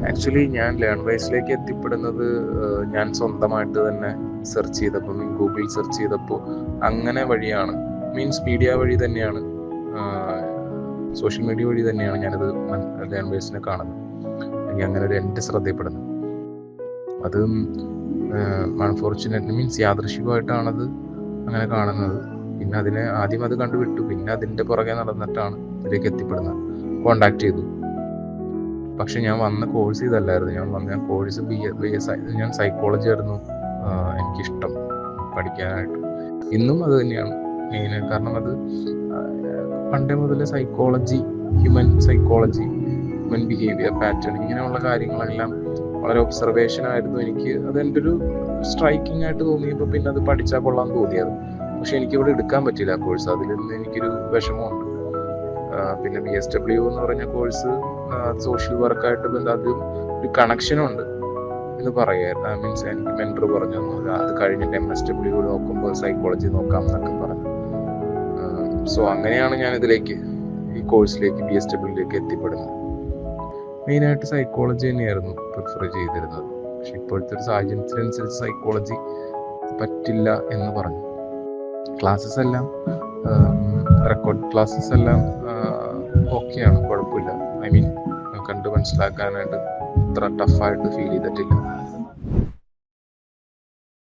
Actually ഞാൻ learn വൈസിലേക്ക് എത്തിപ്പെടുന്നത് ഞാൻ സ്വന്തമായിട്ട് തന്നെ സെർച്ച് ചെയ്തപ്പോൾ, ഗൂഗിൾ സെർച്ച് ചെയ്തപ്പോൾ അങ്ങനെ വഴിയാണ്. മീൻസ് മീഡിയ വഴി തന്നെയാണ്, സോഷ്യൽ മീഡിയ വഴി തന്നെയാണ് ഞാനത് ലേൺ വൈസിനെ കാണുന്നത്, അല്ലെങ്കിൽ അങ്ങനെ ഒരു എൻ്റെ ശ്രദ്ധയപ്പെടുന്നത്. അതും അൺഫോർച്ചുനേറ്റ്ലി മീൻസ് യാദൃശികമായിട്ടാണത് അങ്ങനെ കാണുന്നത്. പിന്നെ അതിനെ ആദ്യം അത് കണ്ടുവിട്ടു, പിന്നെ അതിൻ്റെ പുറകെ നടന്നിട്ടാണ് ഇതിലേക്ക് എത്തിപ്പെടുന്നത്. കോണ്ടാക്ട് ചെയ്തു. പക്ഷെ ഞാൻ വന്ന കോഴ്സ് ഇതല്ലായിരുന്നു. ഞാൻ കോഴ്സ് ഞാൻ സൈക്കോളജി ആയിരുന്നു എനിക്കിഷ്ടം പഠിക്കാനായിട്ട്. ഇന്നും അത് തന്നെയാണ് മെയിനായിട്ട്. കാരണം അത് പണ്ടേ മുതലേ psychology, human psychology, human behaviour pattern, ഇങ്ങനെയുള്ള കാര്യങ്ങളെല്ലാം വളരെ ഒബ്സർവേഷൻ ആയിരുന്നു എനിക്ക്. അതെൻ്റെ ഒരു സ്ട്രൈക്കിംഗ് ആയിട്ട് തോന്നിയപ്പോൾ പിന്നെ അത് പഠിച്ചാൽ കൊള്ളാൻ തോന്നിയത്. പക്ഷെ എനിക്കിവിടെ എടുക്കാൻ പറ്റില്ല ആ കോഴ്സ്. അതിൽ നിന്ന് എനിക്കൊരു വിഷമമുണ്ട്. പിന്നെ BSW എന്ന് പറഞ്ഞ കോഴ്സ് സോഷ്യൽ വർക്കായിട്ട് ബന്ധം ഒരു കണക്ഷനുണ്ട് എന്ന് പറയായിരുന്നു. മീൻസ് എനിക്ക് മെൻറ്റർ പറഞ്ഞു തന്നു, അത് കഴിഞ്ഞിട്ട് MSW നോക്കുമ്പോൾ സൈക്കോളജി നോക്കാം എന്നൊക്കെ പറഞ്ഞു. സോ അങ്ങനെയാണ് ഞാൻ ഇതിലേക്ക്, ഈ കോഴ്സിലേക്ക്, BSWയിലേക്ക് എത്തിപ്പെടുന്നത്. മെയിനായിട്ട് സൈക്കോളജി തന്നെയായിരുന്നു പ്രിഫർ ചെയ്തിരുന്നത്. പക്ഷെ ഇപ്പോഴത്തെ ഒരു സാഹചര്യത്തിനനുസരിച്ച് സൈക്കോളജി പറ്റില്ല എന്ന് പറഞ്ഞു. ക്ലാസ്സസ് എല്ലാം, റെക്കോർഡ് ക്ലാസ്സസ് എല്ലാം ഓക്കെയാണ്, കുഴപ്പമില്ല. ഐ മീൻ കണ്ട് മനസ്സിലാക്കാനായിട്ട് അത്ര ടഫായിട്ട് ഫീൽ ചെയ്തിട്ടില്ല.